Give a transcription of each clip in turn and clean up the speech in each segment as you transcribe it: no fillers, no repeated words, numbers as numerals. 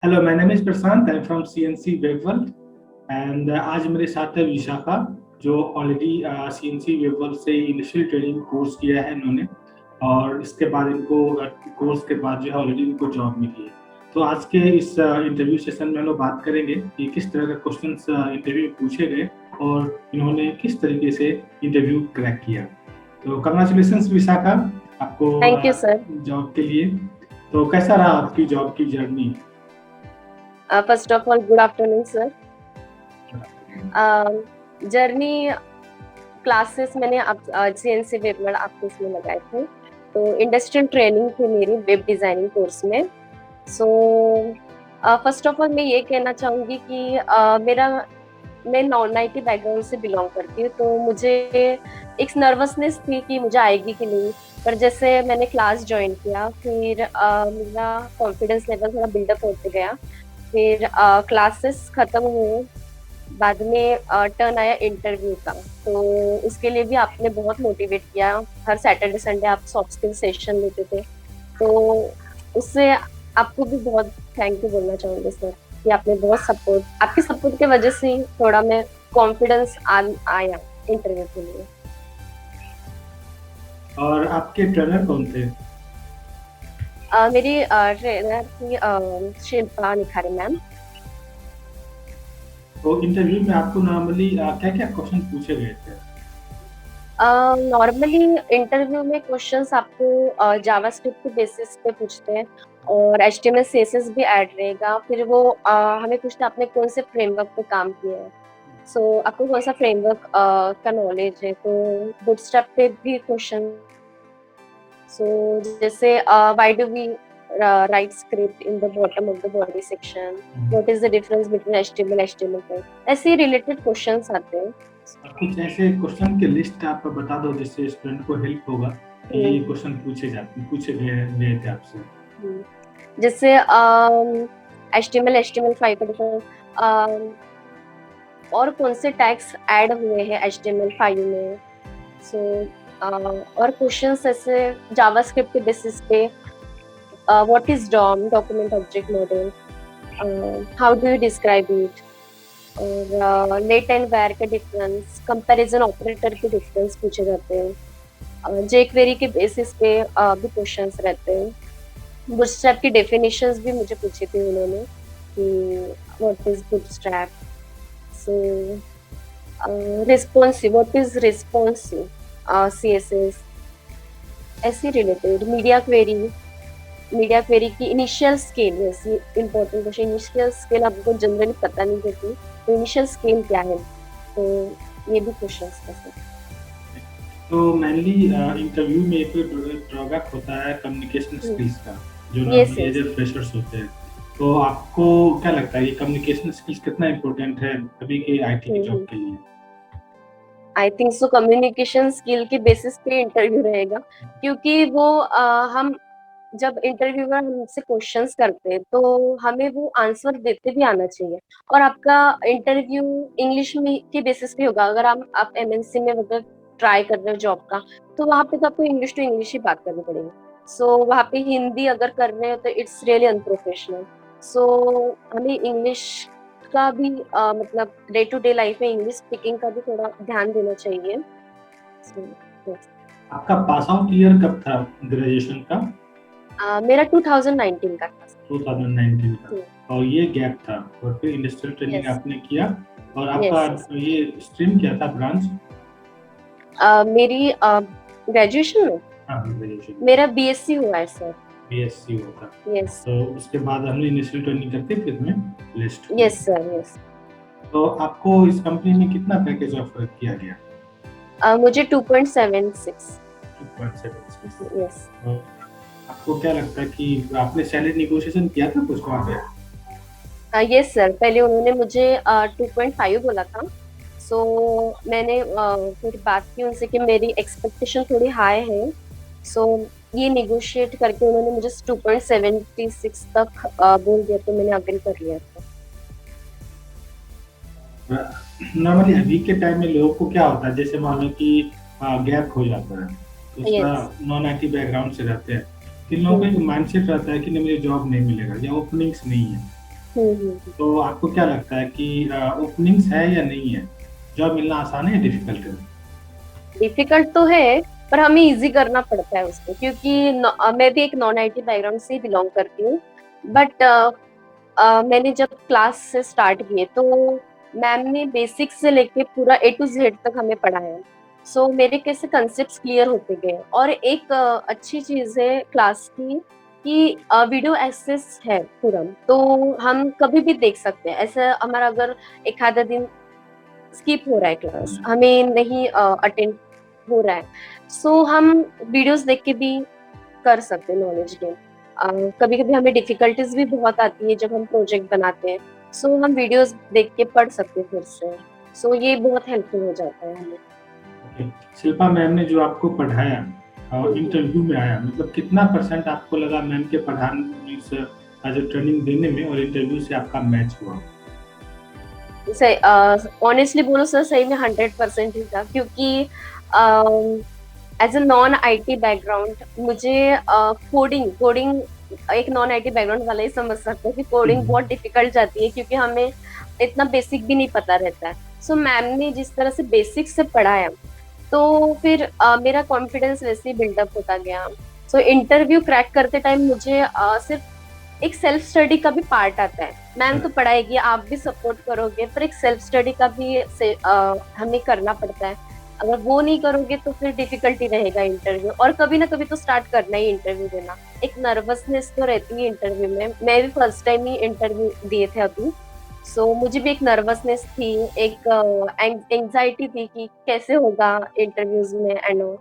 Hello, my name is Prashant. I am from CNC web world and आज मेरे साथ है विशाखा, जो ऑलरेडी सीएनसी वेबवर्ल्ड से इनिशियल ट्रेनिंग कोर्स किया है इन्होंने, और इसके बाद इनको कोर्स के बाद जो है ऑलरेडी इनको जॉब मिली है। तो आज के इस इंटरव्यू सेशन में हम लोग बात करेंगे कि किस तरह का क्वेश्चंस इंटरव्यू में पूछे गए और इन्होंने किस तरीके से इंटरव्यू क्रैक किया। तो कंग्रेचुलेशंस विशाखा, आपको थैंक यू सर। जॉब के लिए। तो कैसा रहा आपकी जॉब की journey? First of all good afternoon sir. Journey classes मैंने अब सीएनसी वेबवर्ल्ड आपके इसमें लगाए थे, तो इंडस्ट्रियल ट्रेनिंग थी मेरी वेब डिजाइनिंग कोर्स में। सो फर्स्ट ऑफ ऑल मैं ये कहना चाहूँगी कि मैं नॉन आईटी बैकग्राउंड से बिलोंग करती हूँ, तो मुझे एक नर्वसनेस थी कि मुझे आएगी कि नहीं। पर जैसे मैंने क्लास ज्वाइन किया, फिर मेरा कॉन्फिडेंस लेवल थोड़ा बिल्डअप होते गया। फिर क्लासेस खत्म हुए, बाद में टर्न आया इंटरव्यू का, तो उसके लिए भी आपने बहुत मोटिवेट किया। हर सैटरडे संडे आप सॉफ्ट स्किल सेशन लेते थे, तो उससे आपको भी बहुत थैंक यू बोलना चाहूँगी सर कि आपने बहुत सपोर्ट, आपकी सपोर्ट की वजह से ही थोड़ा मैं कॉन्फिडेंस आया इंटरव्यू के लिए। और आपके ट्रेनर कौन थे? मेरी ट्रेनर थी शिल्पा निखारे मैम। तो इंटरव्यू में आपको नॉर्मली क्या क्या क्वेश्चन पूछे गए थे? नॉर्मली इंटरव्यू में क्वेश्चंस आपको जावास्क्रिप्ट के बेसिस पे पूछते हैं, और एचटीएमएल सीएसएस भी ऐड रहेगा। फिर वो हमें पूछते हैं आपने कौन से फ्रेमवर्क पे काम किया है, सो आपको कौन सा फ्रेमवर्क का नॉलेज है। तो बूटस्ट्रैप पे भी क्वेश्चन, सो जैसे why do we write script in the bottom of the body section, what is the difference between HTML पे, ऐसे रिलेटेड क्वेश्चंस आते हैं। कुछ ऐसे क्वेश्चन की लिस्ट आप बता दो जिससे स्टूडेंट को हेल्प होगा कि ये क्वेश्चन पूछे गए थे आपसे। जैसे HTML5 का डिफरेंस, और कौन से टैग्स ऐड हुए हैं HTML5 में। सो और क्वेश्चंस ऐसे जावास्क्रिप्ट के बेसिस पे, what is DOM, document object model, how do you describe it, और लेट एंड वेयर के डिफरेंस, कंपैरिजन ऑपरेटर के डिफरेंस पूछे जाते हैं। जेक्वेरी के बेसिस पे भी क्वेश्चंस रहते हैं। बूटस्ट्रैप की डेफिनेशंस भी मुझे पूछी थी उन्होंने कि what is bootstrap, so responsive, what is responsive CSS, ऐसी रिलेटेड। मीडिया क्वेरी की इनिशियल स्केल, जैसे इम्पोर्टेंट क्वेश्चन, इनिशियल स्केल आपको जनरली पता नहीं होती, तो इनिशियल स्केल क्या है, तो ये भी क्वेश्चंस थे। तो मेनली इंटरव्यू में एक ड्रॉबैक होता है कम्युनिकेशन स्किल्स का, जो नॉर्मली एज फ्रेशर्स होते हैं। तो आपको क्या लगता है ये कम्युनिकेशन स्किल्स कितना इम्पोर्टेंट है अभी के आईटी की जॉब के लिए? I think so communication skill के बेसिस पे इंटरव्यू रहेगा, क्योंकि वो हम जब इंटरव्यूअर हमसे क्वेश्चंस करते हैं तो हमें वो आंसर देते भी आना चाहिए। और आपका इंटरव्यू इंग्लिश में के बेसिस पे होगा। अगर आप एमएनसी में अगर ट्राई कर रहे हो जॉब का, तो वहाँ पे तो आपको इंग्लिश टू इंग्लिश ही बात करनी पड़ेगी। सो वहाँ पे हिंदी अगर कर रहे हो तो इट्स रियली अनप्रोफेशनल। सो हमें इंग्लिश का भी मतलब डे टू डे लाइफ में इंग्लिश स्पीकिंग का भी थोड़ा ध्यान देना चाहिए। आपका पास आउट ईयर कब था ग्रेजुएशन का? मेरा 2019 का था। 2019 का। और ये गैप था और फिर इंडस्ट्रियल ट्रेनिंग आपने किया। और आपका ये स्ट्रीम क्या था, ब्रांच? मेरी ग्रेजुएशन में ग्रेजुएशन मेरा बीएससी हुआ है सर। बीएससी हुआ था। यस। तो उसके बाद हमने इनिशियल ट्रेनिंग करके फिर में लिस्ट। Yes sir, yes. तो आपको इस कंपनी में कितना पैकेज ऑफर किया गया? मुझे 2.76। 2.76। यस। तो आपको क्या लगता है कि आपने सैलरी नेगोशिएशन किया था कुछ वहाँ पे? यस सर, पहले उन्होंने मुझे 2.5 बोला था। सो मैंने फिर बात की उनसे कि मेरी एक्सपेक्टेशन थोड़ी हाई है, सो ये नेगोशिएट करके उन्होंने मुझे 2.76 तक बोल दिया, तो मैंने अग्री कर लिया था। नॉर्मली अभी के टाइम में लोगों को क्या होता है, जैसे मान लो कि गैप हो जाता है, तो उसका नॉन आईटी बैकग्राउंड से रहते हैं, इन लोगों का एक माइंडसेट रहता है कि नहीं मुझे जॉब नहीं मिलेगा या ओपनिंग्स नहीं है। तो आपको क्या लगता है कि ओपनिंग्स है या नहीं है? जॉब मिलना आसान है या डिफिकल्ट है? डिफिकल्ट तो है, पर हमें इजी करना पड़ता है उसको, क्योंकि मैं भी एक नॉन आईटी बैकग्राउंड से बिलोंग करती हूँ। बट मैंने जब क्लास से स्टार्ट किए तो मैम ने बेसिक्स से लेके पूरा ए टू जेड तक हमें पढ़ाया। सो मेरे कैसे कंसेप्ट क्लियर होते गए। और एक अच्छी चीज है क्लास की कि वीडियो एक्सेस है पूरा, तो हम कभी भी देख सकते हैं। ऐसा हमारा अगर एक आधा दिन स्किप हो रहा है, क्लास हमें नहीं अटेंड हो रहा है, सो हम वीडियोस देख के भी कर सकते हैं नॉलेज गेन। कभी कभी हमें डिफिकल्टीज भी बहुत आती है जब हम प्रोजेक्ट बनाते हैं, सो हम वीडियोस देख के पढ़ सकते हैं फिर से। सो ये बहुत हेल्पफुल हो जाता है हमें। ओके। शिल्पा मैम ने जो आपको पढ़ाया और हम्म, इंटरव्यू में आया, मतलब कितना परसेंट आपको लगा मैम के पढ़ाने से, जो ट्रेनिंग देने में और इंटरव्यू से आपका मैच हुआ? ऑनेस्टली बोलो सर, सही में 100% ही था, क्योंकि as a non IT background मुझे कोडिंग कोडिंग एक नॉन आईटी बैकग्राउंड वाला ही समझ सकते हैं कि कोडिंग बहुत डिफिकल्ट जाती है, क्योंकि हमें इतना बेसिक भी नहीं पता रहता है। सो मैम ने जिस तरह से बेसिक से पढ़ाया, तो फिर मेरा कॉन्फिडेंस वैसे ही बिल्डअप होता गया। सो इंटरव्यू क्रैक करते टाइम मुझे सिर्फ एक सेल्फ स्टडी का भी पार्ट आता है। मैम तो पढ़ाएगी, आप भी सपोर्ट करोगे, पर एक सेल्फ स्टडी का भी हमें करना पड़ता है। अगर वो नहीं करोगे तो फिर डिफिकल्टी रहेगा इंटरव्यू, और कभी ना कभी तो स्टार्ट करना ही इंटरव्यू देना। एक नर्वसनेस तो रहती है इंटरव्यू में। मैं भी फर्स्ट टाइम ही इंटरव्यू दिए थे अभी, सो मुझे भी एक नर्वसनेस थी, एक एंजाइटी थी कि कैसे होगा इंटरव्यूज में एंड ऑल।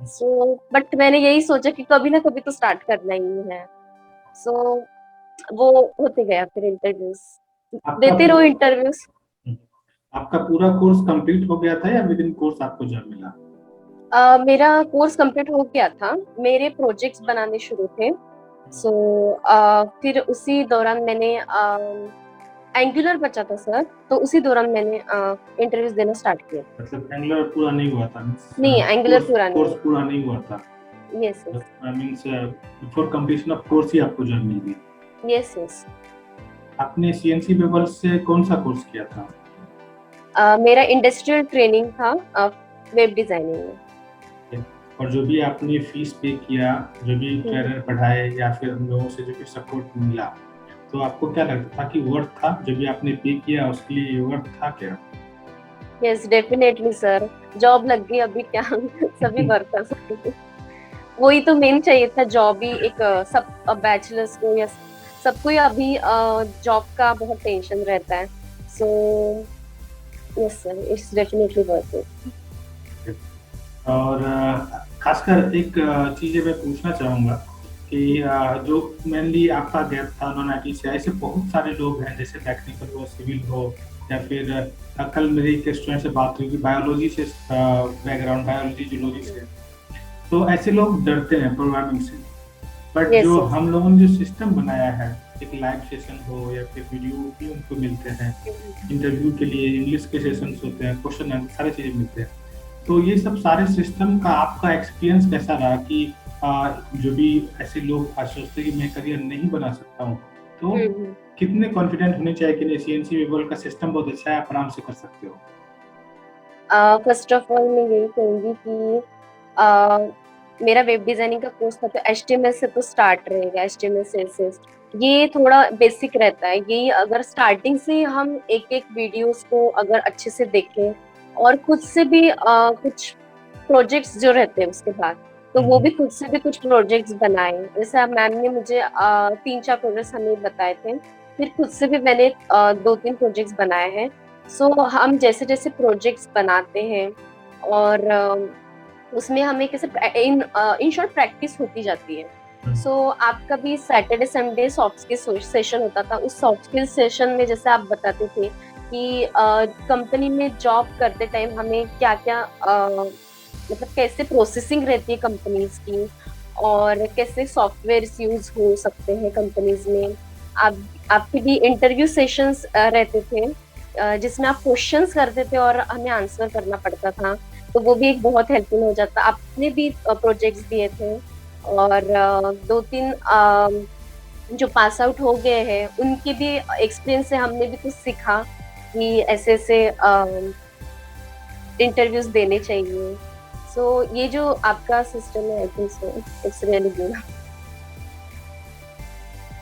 सो बट मैंने यही सोचा कि कभी ना कभी तो स्टार्ट करना ही है। सो वो होते गया फिर इंटरव्यूज, आपका देते रहो इंटरव्यूज। आपका पूरा कोर्स कंप्लीट हो गया था या विद इन कोर्स आपको जॉब मिला? मेरा कोर्स कंप्लीट हो गया था, मेरे प्रोजेक्ट्स बनाने शुरू थे। सो फिर उसी दौरान मैंने एंगुलर बचा था सर, तो उसी दौरान मैंने इंटरव्यूज देना स्टार्ट किया। मतलब एंगुलर पूरा नहीं हुआ था? नहीं, एंगुलर कोर्स पूरा कोर्स नहीं। पूरा नहीं हुआ था? Yes yes. Means before completion of course ही आपको जॉब मिल गई? Yes yes. आपने सीएनसी वेबल से कौन सा कोर्स किया था? मेरा इंडस्ट्रियल ट्रेनिंग था वेब डिजाइनिंग में। और जो भी आपने फीस पे किया, जो भी हम्म। ट्रेनर पढ़ाए या फिर हम लोगों से जो भी सपोर्ट मिला, तो आपको क्या लगता था कि वर्थ था? जो भी आपने पे किया उसके लिए वर्थ था क्या? यस डेफिनेटली सर, जॉब लग गई अभी क्या सभी वर्क कर सकते। वही तो मेन चाहिए था, जॉब ही एक सब बैचलर्स को या सबको ही अभी जॉब का बहुत टेंशन रहता है। So yes sir, it's definitely worth it. और खासकर एक चीज़ मैं पूछना चाहूँगा कि जो मेनली आपका गैप था नॉन आईटी से, ऐसे बहुत सारे लोग हैं, जैसे टेक्निकल हो, सिविल हो, या फिर कल मेरी एक स्टूडेंट से बात हुई कि बायोलॉजी से बैकग्राउंड, बायोलॉजी जूलॉजी से, तो ऐसे लोग डरते हैं प्रोग्रामिंग से। बट यस जो यस। हम लोगों ने जो सिस्टम बनाया है, एक लाइव सेशन हो या फिर वीडियो भी उनको मिलते हैं, इंटरव्यू के लिए इंग्लिश के सेशंस होते हैं, क्वेश्चन आंसर सारी चीज़ें मिलते हैं, तो ये सब सारे सिस्टम का आपका एक्सपीरियंस कैसा रहा कि जो भी ऐसे लोग आज सोचते हैं कि मैं करियर नहीं बना सकता हूँ, तो कितने कॉन्फिडेंट होने चाहिए कि नहीं, सीएनसी वेबल का सिस्टम बहुत अच्छा है, आप आराम से कर सकते हो? फर्स्ट ऑफ ऑल मैं यही कहूंगी कि मेरा वेब डिजाइनिंग का कोर्स था, तो HTML से तो स्टार्ट रहेगा। HTML CSS ये थोड़ा बेसिक रहता है। यही अगर स्टार्टिंग से हम एक एक वीडियोस को अगर अच्छे से देखें और खुद से भी कुछ प्रोजेक्ट्स जो रहते हैं उसके बाद, तो वो भी खुद से भी कुछ प्रोजेक्ट्स बनाए। जैसे अब मैम ने मुझे 3-4 प्रोजेक्ट्स हमें बताए थे, फिर खुद से भी मैंने 2-3 प्रोजेक्ट्स बनाए हैं। सो हम जैसे जैसे प्रोजेक्ट्स बनाते हैं और उसमें हमें कैसे इन शॉर्ट प्रैक्टिस होती जाती है। सो आपका भी Saturday Sunday soft skill session होता था। उस सॉफ्ट स्किल सेशन में जैसे आप बताते थे कि कंपनी में जॉब करते टाइम हमें क्या क्या मतलब कैसे प्रोसेसिंग रहती है कंपनीज की, और कैसे सॉफ्टवेयर यूज हो सकते हैं कंपनीज में। आप आपके भी इंटरव्यू सेशंस रहते थे जिसमें आप क्वेश्चंस करते थे और हमें आंसर करना पड़ता था, तो वो भी एक बहुत हेल्पफुल हो जाता। आपने भी प्रोजेक्ट्स दिए थे और 2-3 जो पास आउट हो गए हैं उनके भी एक्सपीरियंस से हमने भी कुछ सीखा कि ऐसे ऐसे इंटरव्यूज देने चाहिए। सो ये जो आपका सिस्टम है, I think so it's really good.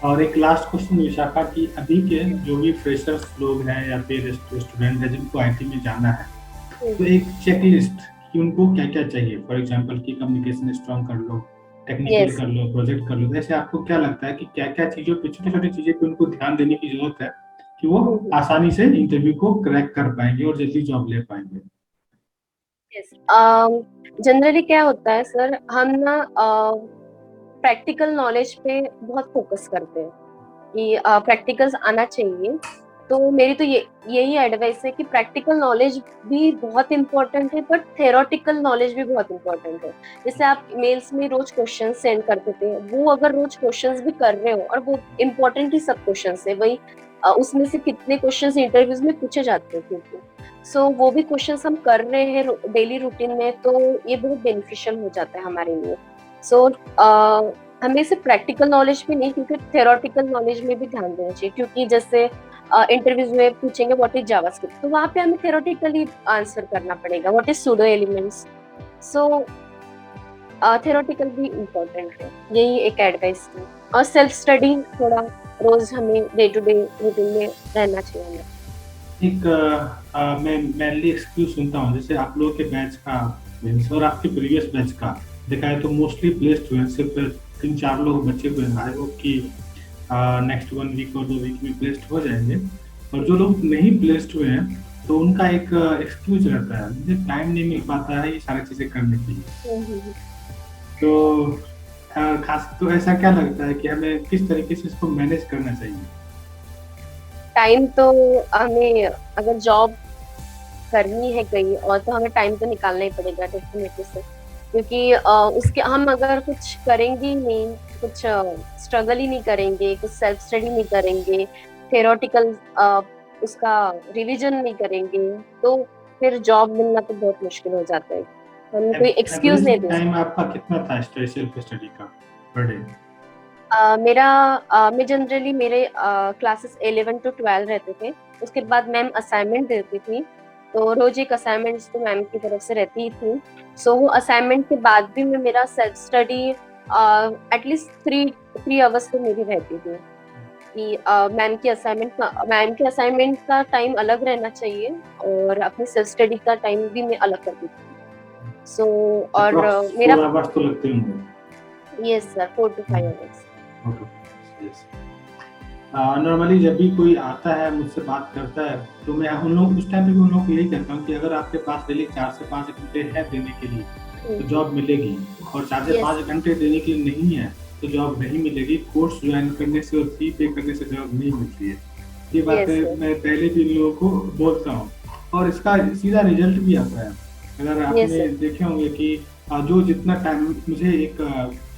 और एक लास्ट क्वेश्चन विशाखा की, अभी के जो भी फ्रेशर्स लोग हैं या फिर स्टूडेंट है जिनको आईटी में जाना है, तो एक चेकलिस्ट कि उनको क्या क्या चाहिए, फॉर एग्जांपल कि कम्युनिकेशन स्ट्रांग कर लो, टेक्निकल यस। कर लो, प्रोजेक्ट कर लो, तो ऐसे आपको क्या लगता है कि क्या क्या चीज़ों पे, छोटी छोटी चीज़ें पे उनको ध्यान देने की जरूरत है कि वो आसानी से इंटरव्यू को क्रैक कर पाएंगे और जल्दी जॉब ले पाएंगे? यस। जनरली क्या होता है सर, हम ना प्रैक्टिकल नॉलेज पे बहुत फोकस करते हैं कि प्रैक्टिकल्स आना चाहिए। तो मेरी तो यही एडवाइस है कि प्रैक्टिकल नॉलेज भी बहुत इंपॉर्टेंट है, बट थेरोटिकल नॉलेज भी बहुत इंपॉर्टेंट है। जैसे आप मेल्स में रोज क्वेश्चन सेंड करते थे, वो अगर रोज क्वेश्चंस भी कर रहे हो, और वो इम्पोर्टेंट ही सब क्वेश्चन है, वही उसमें से कितने क्वेश्चन इंटरव्यूज में पूछे जाते हैं, क्योंकि सो वो भी क्वेश्चन हम कर रहे हैं डेली रूटीन में, तो ये बहुत बेनिफिशियल हो जाता है हमारे लिए। सो हमें सिर्फ प्रैक्टिकल नॉलेज भी नहीं, क्योंकि थेरोटिकल नॉलेज में भी ध्यान देना चाहिए, क्योंकि जैसे इंटरव्यूज में पूछेंगे व्हाट इज जावास्क्रिप्ट, तो वहां पे हमें थेरोटिकली आंसर करना पड़ेगा what is pseudo elements. So theoretical भी इम्पोर्टेंट है, यही एक एडवाइस है। और सेल्फ स्टडी थोड़ा रोज हमें डे टू डे रूटीन में रहना चाहिए हमें। एक मैं मेनली एक्सक्यूज सुनता हूँ, जैसे आप लोगों के बैच का मीन्स और आपके प्रीवियस बैच का देखा है तो मोस्टली प्लेस्ड हुए, सिर्फ 3-4 लोग बचे हुए हैं। आई होप कि नेक्स्ट 1 वीक और 2 वीक में प्लेस्ड हो जाएंगे। और जो लोग नहीं प्लेस्ड हुए हैं तो उनका एक एक्सक्यूज रहता है, मुझे टाइम नहीं मिल पाता है ये सारी चीज़ें करने के लिए। तो खास तो ऐसा क्या लगता है कि हमें किस तरीके से इसको मैनेज करना चाहिए? टाइम तो हमें, अगर जॉब करनी है कहीं और, तो हमें टाइम तो निकालना ही पड़ेगा डेफिनेटली से, क्योंकि उसके हम अगर कुछ करेंगे ही नहीं, कुछ स्ट्रगल ही नहीं करेंगे, कुछ सेल्फ स्टडी नहीं करेंगे, थेरोटिकल उसका रिवीजन नहीं करेंगे, तो फिर जॉब मिलना तो बहुत मुश्किल हो जाता है। हम कोई एक्सक्यूज नहीं एवरेज दे टाइम सकते। आपका कितना था सेल्फ स्टडी का पर डे? मेरा मैं जनरली मेरे क्लासेस 11 to 12 रहते थे। उसके बाद मैम असाइनमेंट देती थी, तो रोज एक असाइनमेंट्स तो मैम की तरफ से रहती ही थी। सो वो असाइनमेंट के बाद भी मैं मेरा सेल्फ स्टडी एटलीस्ट 3 आवर्स तो मेरी रहती थी कि मैम की असाइनमेंट का टाइम अलग रहना चाहिए, और अपनी सेल्फ स्टडी का टाइम भी मैं अलग करती थी। सो और अप्रॉक्स मेरा 4 आवर्स तो लगते होंगे। Yes sir, 4 to 5 hours. Normally जब भी कोई आता है मुझसे बात करता है तो मैं उन लोग उस टाइम पे भी उन लोग को यही कहता हूँ कि अगर आपके पास डेली 4 से 5 घंटे है देने के लिए तो जॉब मिलेगी, और 4 से 5 घंटे देने के लिए नहीं है तो जॉब नहीं मिलेगी। कोर्स ज्वाइन करने से और फी पे करने से जॉब नहीं मिलती है। ये बातें मैं पहले भी इन लोगों को बोलता हूँ और इसका सीधा रिजल्ट भी आता है। अगर आपने देखे होंगे कि जो जितना टाइम मुझे एक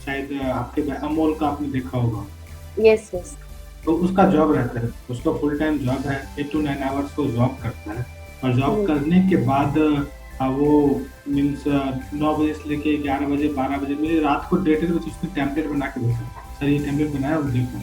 शायद आपके अमोल का आपने देखा होगा, यस यस। तो उसका जॉब रहता है, उसका फुल टाइम जॉब है, 8 to 9 आवर्स को जॉब करता है। और जॉब करने के बाद वो मीन्स 9 बजे से लेके 11 बजे 12 बजे मुझे रात को 1:30 बजे उसने टेम्पलेट बना के भेजा, सर ये टेम्पलेट बनाया वो देखो।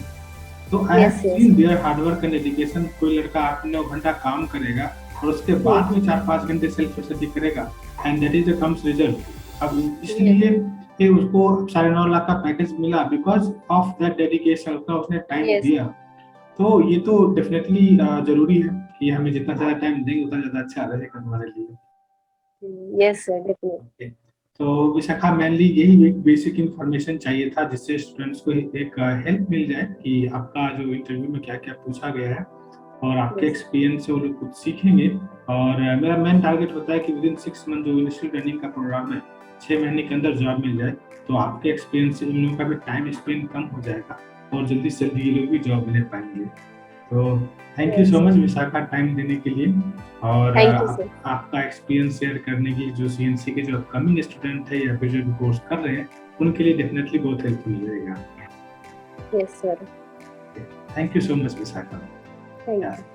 तो I have seen there hard work and dedication. कोई लड़का 8-9 घंटा काम करेगा और उसके बाद में 4-5 घंटे सेल्फ स्टडी करेगा and that is the comes result. अब इसलिए कि उसको 9.5 लाख का पैकेज मिला बिकॉज ऑफ दैट डेडिकेशन, उतना उसने टाइम दिया। तो ये तो डेफिनेटली जरूरी है कि हमें जितना ज्यादा टाइम देंगे उतना ज्यादा अच्छा रहेगा हमारे लिए। Yes sir, definitely. तो विशाखा मेनली यही एक बेसिक इंफॉर्मेशन चाहिए था जिससे स्टूडेंट्स को एक हेल्प मिल जाए कि आपका जो इंटरव्यू में क्या क्या पूछा गया है और आपके एक्सपीरियंस से वो लोग कुछ सीखेंगे। और मेरा मेन टारगेट होता है कि विदिन 6 मंथ जो इनिशियल ट्रेनिंग का प्रोग्राम है 6 महीने के अंदर जॉब मिल जाए। तो आपके एक्सपीरियंस से इन लोगों का भी टाइम स्पेंड कम हो जाएगा और जल्दी से जल्दी ये लोग भी जॉब ले पाएंगे। तो thank you so much Vishakha time देने के लिए और आपका एक्सपीरियंस शेयर करने की। जो सीएनसी के जो अपकमिंग स्टूडेंट है या फिर जो कोर्स कर रहे हैं उनके लिए डेफिनेटली बहुत हेल्पफुल रहेगा। Yes sir. Thank you so much Vishakha. Thank you.